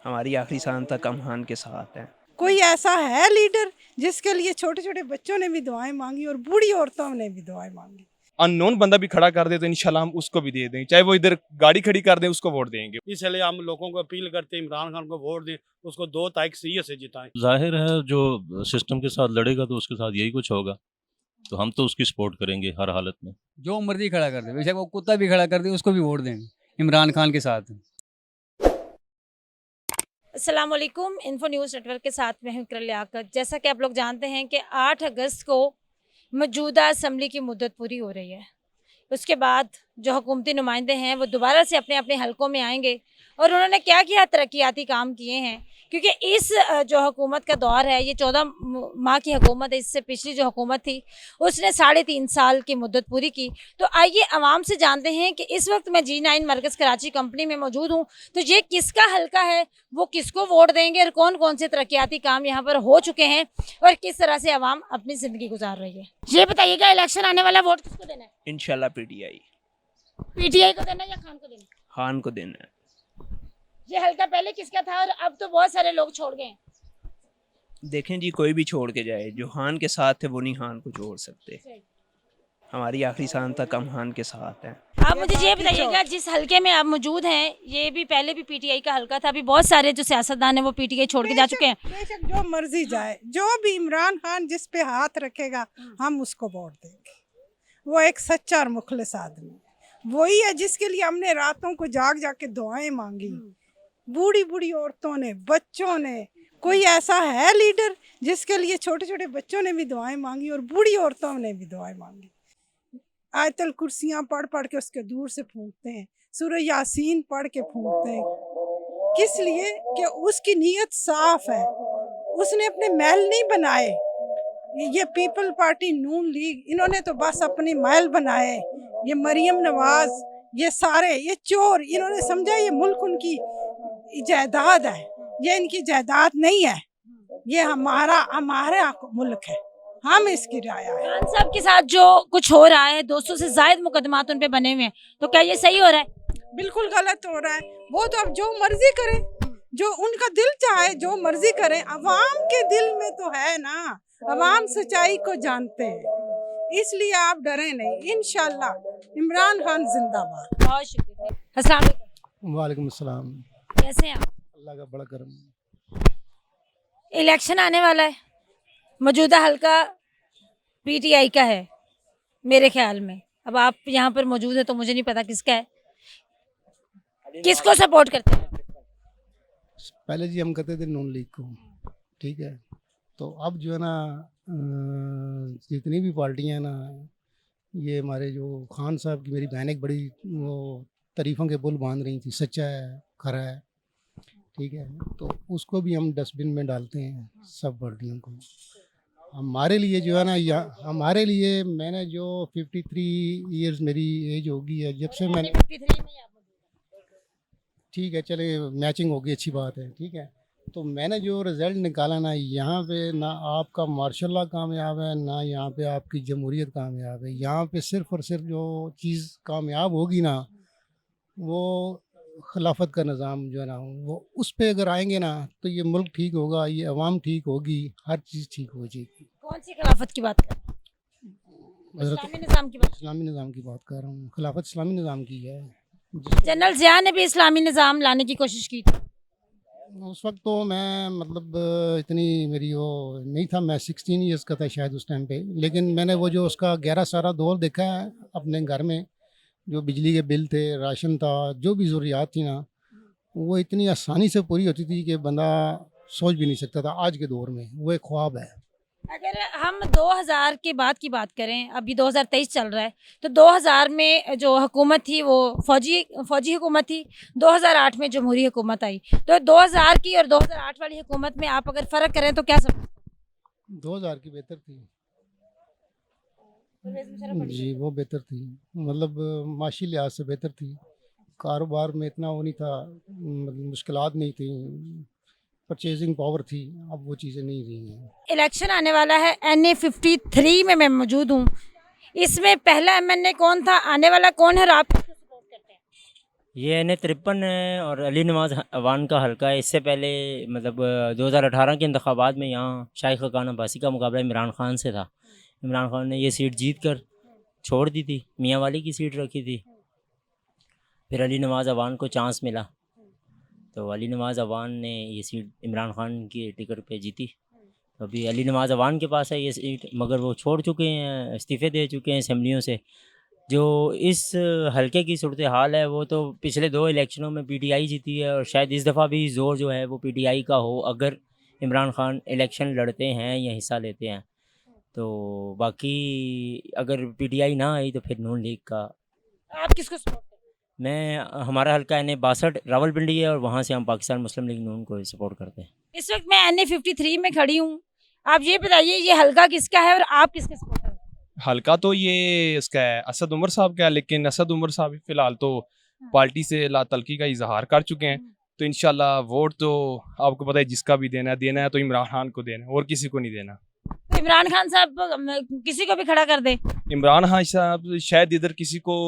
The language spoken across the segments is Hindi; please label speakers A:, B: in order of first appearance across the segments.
A: हमारी आखिरी सांस तक हम खान के साथ हैं।
B: कोई ऐसा है लीडर जिसके लिए छोटे छोटे बच्चों ने भी दुआएं मांगी और बूढ़ी औरतों ने भी दुआएं मांगी।
C: अननोन बंदा भी खड़ा कर दे तो इंशाल्लाह हम उसको भी दे देंगे, चाहे वो इधर गाड़ी खड़ी कर दे उसको वोट देंगे।
D: इसलिए हम लोगों को अपील करते हैं इमरान खान को वोट दें, उसको 2 तारीख सही से जिताएं।
E: जाहिर है जो सिस्टम के साथ लड़ेगा तो उसके साथ यही कुछ होगा, तो हम तो उसकी सपोर्ट करेंगे हर हालत में।
F: जो मर्जी खड़ा कर दे, बेशक वो कुत्ता भी खड़ा कर दे उसको भी वोट देंगे इमरान खान के साथ।
G: अस्सलाम वालेकुम, इन्फो न्यूज़ नेटवर्क के साथ में हूं इकरा लियाकत। जैसा कि आप लोग जानते हैं कि 8 अगस्त को मौजूदा असम्बली की मुद्दत पूरी हो रही है। उसके बाद जो हुकूमती नुमाइंदे हैं वो दोबारा से अपने अपने हलकों में आएंगे और उन्होंने क्या क्या तरक्याती काम किए हैं, क्योंकि इस जो हुकूमत का दौर है ये 14 माह की हुकूमत है। इससे पिछली जो हुकूमत थी उसने 3.5 साल की मुद्दत पूरी की। तो आइए आवाम से जानते हैं कि इस वक्त मैं G9 मरकज़ कराची कंपनी में मौजूद हूँ, तो ये किसका हलका है, वो किसको वोट देंगे और कौन कौन से तरक्याती काम यहाँ पर हो चुके हैं और किस तरह से आवाम अपनी ज़िंदगी गुजार रही है। ये बताइएगा, इलेक्शन आने वाला, वोट किसको देना है?
A: इंशाल्लाह पीटीआई
G: PTI को देना है या खान को देना है?
A: खान को देना है।
G: ये हल्का पहले किसका था और अब तो बहुत सारे लोग छोड़ गए हैं।
A: देखें जी, कोई भी छोड़ के जाए, जो खान के साथ थे वो नहीं खान को छोड़ सकते। हमारी आखिरी सांस तक हम खान के साथ हैं।
G: आप मुझे ये बताइएगा, जिस हलके में आप मौजूद हैं ये भी पहले भी PTI का हलका था, अभी बहुत सारे जो सियासतदान हैं वो PTI छोड़ के जा चुके हैं।
B: बेशक जो मर्जी जाए, जो भी इमरान खान जिस पे हाथ रखेगा हम उसको वोट देंगे। वो एक सच्चा और मुखलिस आदमी है, वही है जिसके लिए हमने रातों को जाग जाग के दुआएं मांगी। बूढ़ी बूढ़ी औरतों ने, बच्चों ने, कोई ऐसा है लीडर जिसके लिए छोटे छोटे बच्चों ने भी दुआएं मांगी और बूढ़ी औरतों ने भी दुआएं मांगी। आयतल कुर्सियाँ पढ़ पढ़ के उसके दूर से फूंकते हैं, सूरह यासीन पढ़ के फूंकते हैं। किस लिए? कि उसकी नीयत साफ है, उसने अपने महल नहीं बनाए। ये पीपल पार्टी, नून लीग, इन्होंने तो बस अपने महल बनाए। ये मरियम नवाज, ये सारे ये चोर, इन्होंने समझा ये मुल्क उनकी जायदाद है। ये इनकी जायदाद नहीं है, ये हमारा मुल्क है, हम इसकी राया है।
G: खान साहब के साथ जो कुछ हो रहा है, 200 से ज्यादा मुकदमात उन पे बने हुए हैं, तो क्या ये सही हो रहा है?
B: बिल्कुल गलत हो रहा है। वो तो अब जो मर्जी करे, जो उनका दिल चाहे जो मर्जी करें। अवाम के दिल में तो है ना, अवाम सच्चाई को जानते हैं, इसलिए आप डरे नहीं। इंशाल्लाह इमरान खान जिंदाबाद।
G: बहुत शुक्रिया। अस्सलाम वालेकुम।
H: वालेकुम अस्सलाम।
G: कैसे हैं आप?
H: अल्लाह का बड़ा करम।
G: इलेक्शन आने वाला है, मौजूदा हलका PTI का है मेरे ख्याल में। अब आप यहाँ पर मौजूद है तो मुझे नहीं पता किसका है, किसको सपोर्ट करते हैं?
H: पहले जी हम कहते थे नून लीग को, ठीक है। तो अब जो है ना जितनी भी पार्टियाँ हैं ना, ये हमारे जो खान साहब की, मेरी बहन एक बड़ी वो तारीफ़ों के बुल बांध रही थी, सच्चा है, खरा है, ठीक है। तो उसको भी हम डस्टबिन में डालते हैं सब पार्टियों को। हमारे लिए जो है ना, हमारे लिए मैंने जो 53 इयर्स मेरी एज होगी है जब से मैंने,
G: 53 में आप मौजूद हैं।
H: ठीक है, चले मैचिंग होगी, अच्छी बात है, ठीक है। तो मैंने जो रिज़ल्ट निकाला ना, यहाँ पे ना आपका मार्शल कामयाब है, ना यहाँ पे आपकी जमहूरियत कामयाब है। यहाँ पे सिर्फ़ और सिर्फ जो चीज़ कामयाब होगी ना, वो खिलाफत का निज़ाम जो है ना, वो उस पे अगर आएंगे ना तो ये मुल्क ठीक होगा, ये अवाम ठीक होगी, हर चीज़ ठीक हो जाएगी।
G: कौन सी खिलाफत की बात कर रहे हैं? इस्लामी निज़ाम की बात।
H: इस्लामी निज़ाम की बात कर रहा हूँ, खिलाफत इस्लामी निज़ाम की है।
G: जनरल ज़िया ने भी इस्लामी निज़ाम लाने की कोशिश की थी।
H: उस वक्त तो मैं मतलब इतनी मेरी वो नहीं था, मैं 16 इयर्स का था शायद उस टाइम पे। लेकिन मैंने वो जो उसका 11 सारा दौर देखा है अपने घर में, जो बिजली के बिल थे, राशन था, जो भी ज़रूरियात थी ना, वो इतनी आसानी से पूरी होती थी कि बंदा सोच भी नहीं सकता था। आज के दौर में वो एक ख्वाब है।
G: अगर हम 2000 के बाद की बात करें, अभी 2023 चल रहा है, तो 2000 में जो हुकूमत थी वो फौजी हुकूमत थी। 2008 में जमहूरी हुकूमत आई। तो 2000 की और 2008 वाली हुकूमत में आप अगर फ़र्क करें तो क्या समझ?
H: 2000 की बेहतर थी जी, वो बेहतर थी, मतलब माशी लिहाज से बेहतर थी। कारोबार में इतना वो नहीं था, मतलब मुश्किलात नहीं थी, परचेजिंग पावर थी। अब वो चीज़ें नहीं रही हैं।
G: इलेक्शन आने वाला है, NA 53 में मैं मौजूद हूँ। इसमें पहला MNA कौन था, आने वाला कौन है और आप किसको सपोर्ट करते हैं?
I: ये N53 है और अली नवाज अवान का हल्का है। इससे पहले मतलब 2018 के इंतखाबात में यहाँ शाइख खान अब्बासी का मुकाबला इमरान खान से था। इमरान खान ने ये सीट जीत कर छोड़ दी थी, मियाँ वाली की सीट रखी थी। फिर अली नवाज अवान को चांस मिला तो अली नवाज अवान ने ये सीट इमरान खान की टिकट पे जीती। तो अभी अली नवाज अवान के पास है ये सीट, मगर वो छोड़ चुके हैं, इस्तीफ़े दे चुके हैं असम्बलियों से। जो इस हलके की सूरत हाल है वो तो पिछले 2 इलेक्शनों में पीटीआई जीती है और शायद इस दफ़ा भी ज़ोर जो है वो पीटीआई का हो अगर इमरान खान इलेक्शन लड़ते हैं या हिस्सा लेते हैं। तो बाकी अगर पीटीआई ना आई तो फिर नून लीग का।
G: आप किसको सपोर्ट करें?
I: मैं हमारा हल्का N62 रावलपिंडी है और वहाँ से हम पाकिस्तान मुस्लिम लीग नून को सपोर्ट करते हैं।
G: इस वक्त मैं NA53 में खड़ी हूँ। आप ये बताइए ये हल्का किसका है और आप किसके सपोर्टर हैं?
C: हल्का तो ये इसका है असद उमर साहब का है, लेकिन असद उमर साहब फिलहाल तो पार्टी से लातल्की का इजहार कर चुके हैं। तो इंशाल्लाह वोट तो आपको पता है जिसका भी देना है तो इमरान खान को देना है और किसी को नहीं देना।
G: तो इमरान खान साहब किसी को भी खड़ा कर दे।
C: इमरान खान साहब शायद इधर किसी को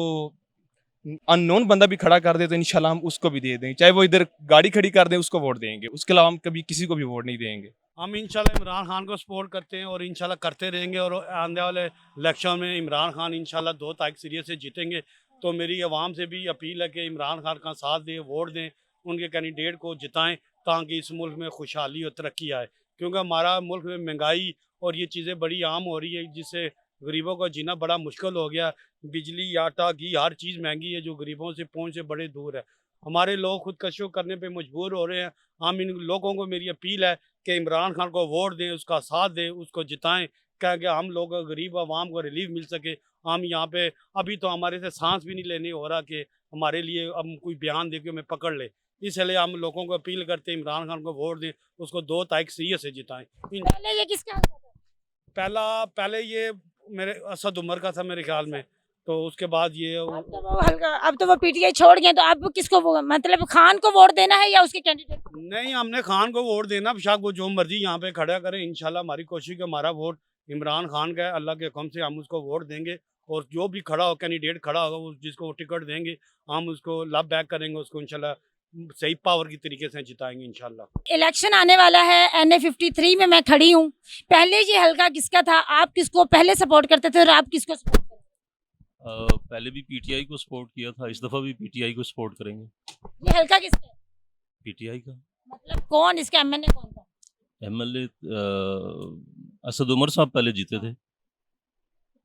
C: अननोन बंदा भी खड़ा कर दे तो इंशाल्लाह हम उसको भी दे देंगे, चाहे वो इधर गाड़ी खड़ी कर दें उसको वोट देंगे। उसके अलावा हम कभी किसी को भी वोट नहीं देंगे।
D: हम इंशाल्लाह इमरान खान को सपोर्ट करते हैं और इंशाल्लाह करते रहेंगे और आने वाले इलेक्शन में इमरान खान इंशाल्लाह 2 तारीख सीरियस से जीतेंगे। तो मेरी आवाम से भी अपील है कि इमरान खान का साथ दें, वोट दें, उनके कैंडिडेट को जिताएं ताकि इस मुल्क में खुशहाली और तरक्की आए। क्योंकि हमारा मुल्क में महंगाई और ये चीज़ें बड़ी आम हो रही है जिससे गरीबों का जीना बड़ा मुश्किल हो गया। बिजली, आटा, घी हर चीज़ महंगी है जो गरीबों से पहुँच से बड़े दूर है। हमारे लोग खुदकशियों करने पे मजबूर हो रहे हैं। हम इन लोगों को मेरी अपील है कि इमरान खान को वोट दें, उसका साथ दें, उसको जिताएं, क्या कि हम लोग गरीब आवाम को रिलीफ मिल सके। हम यहाँ पे अभी तो हमारे से सांस भी नहीं लेने हो रहा कि हमारे लिए अब कोई बयान दे के हमें पकड़ ले। इसलिए हम लोगों को अपील करते हैं इमरान खान को वोट दें, उसको 2 तारीख सीरियस से जिताएं।
G: पहले ये किसका हल्का था?
D: पहले ये मेरे असद उमर का था मेरे ख्याल में, तो उसके बाद ये
G: अब तो वो पीटीआई छोड़ गए। तो आप किसको मतलब खान को वोट देना है या उसके कैंडिडेट को?
D: नहीं, हमने खान को वोट देना, बेशक वो जो मर्जी यहाँ पे खड़ा करें। इंशाल्लाह हमारी कोशिश है हमारा वोट इमरान खान का है। अल्लाह के हुक्म से हम उसको वोट देंगे और जो भी खड़ा हो कैंडिडेट खड़ा होगा जिसको टिकट देंगे हम उसको लब बैक करेंगे, उसको इंशाल्लाह सही पावर की तरीके से जिताएंगे इंशाल्लाह।
G: इलेक्शन आने वाला है, NA53 में मैं खड़ी हूँ। पहले ये हल्का किसका था? आप किसको पहले सपोर्ट करते थे और आप किसको सपोर्ट करते थे?
E: पहले भी पीटीआई को सपोर्ट किया था, इस दफ़ा भी पीटीआई को सपोर्ट करेंगे।
G: ये हल्का किसका है?
E: पीटीआई का
G: मतलब कौन इसका एमएनए कौन था?
E: एमएलए असद उमर साहब पहले जीते थे।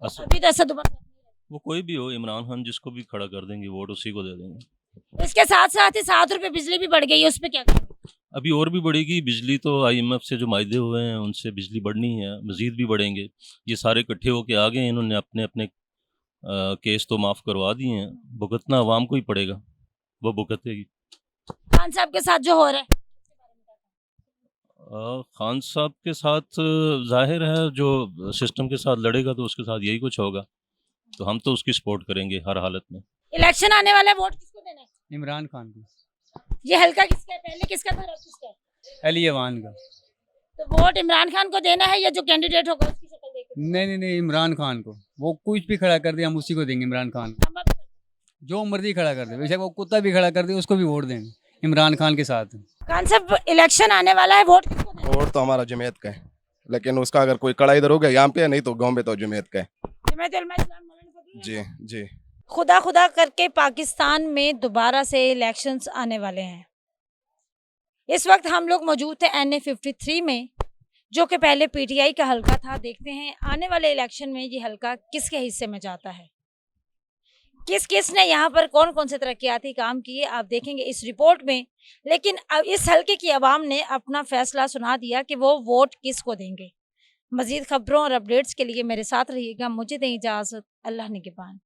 G: अभी तो असद उमर साहब नहीं रहे।
E: वो कोई भी हो, इमरान खान जिसको भी खड़ा कर देंगे वोट उसी को दे देंगे।
G: इसके साथ साथ ही 7 रुपए बिजली भी बढ़ गई है, उस पर क्या करेंगे?
E: अभी और भी बढ़ेगी बिजली, तो IMF से जो मायदे हुए हैं उनसे बिजली बढ़नी है, मज़ीद भी बढ़ेंगे। ये सारे इकट्ठे होके आ गए हैं, इन्होंने अपने अपने केस तो माफ़ करवा दिए हैं, भुगतना अवाम को ही पड़ेगा, वो भुगतेगी।
G: खान साहब के साथ जो हो रहा है
E: खान साहब के साथ जाहिर है जो सिस्टम के साथ लड़ेगा तो उसके साथ यही कुछ होगा, तो हम तो उसकी सपोर्ट करेंगे हर हालत में।
G: इलेक्शन आने वाला है, वोट किसको देना है?
F: इमरान खान को।
G: ये हल्का किसका है? पहले किसका था और अब किसका है?
F: अली अवान का।
G: तो वोट इमरान खान को देना है या जो कैंडिडेट होगा उसकी शक्ल देखें?
F: नहीं, इमरान खान को। वो कुछ भी खड़ा कर दे हम उसी को देंगे, इमरान खान को। जो मर्जी खड़ा कर दे, बेशक वो कुत्ता भी खड़ा कर दे उसको भी वोट देंगे इमरान खान के साथ।
G: खान साहब इलेक्शन आने वाला है, वोट किसको देना है?
J: वोट तो हमारा जमीयत का है, लेकिन उसका अगर कोई कड़ा इधर हो गया यहाँ पे, नहीं तो गाँव में तो जमीयत का है।
G: जमात उलमा इस्लाम मौलाना फकीर
J: जी
G: है।
J: जी।
G: खुदा खुदा करके पाकिस्तान में दोबारा से इलेक्शंस आने वाले हैं। इस वक्त हम लोग मौजूद थे NA53 में, जो कि पहले पीटीआई का हल्का था। देखते हैं आने वाले इलेक्शन में ये हल्का किसके हिस्से में जाता है, किस किस ने यहाँ पर कौन कौन से तरक्याती काम किए, आप देखेंगे इस रिपोर्ट में। लेकिन अब इस हल्के की आवाम ने अपना फैसला सुना दिया कि वो वोट किसको देंगे। मज़ीद खबरों और अपडेट्स के लिए मेरे साथ रहिएगा। मुझे दें इजाज़त। अल्लाह निगहबान।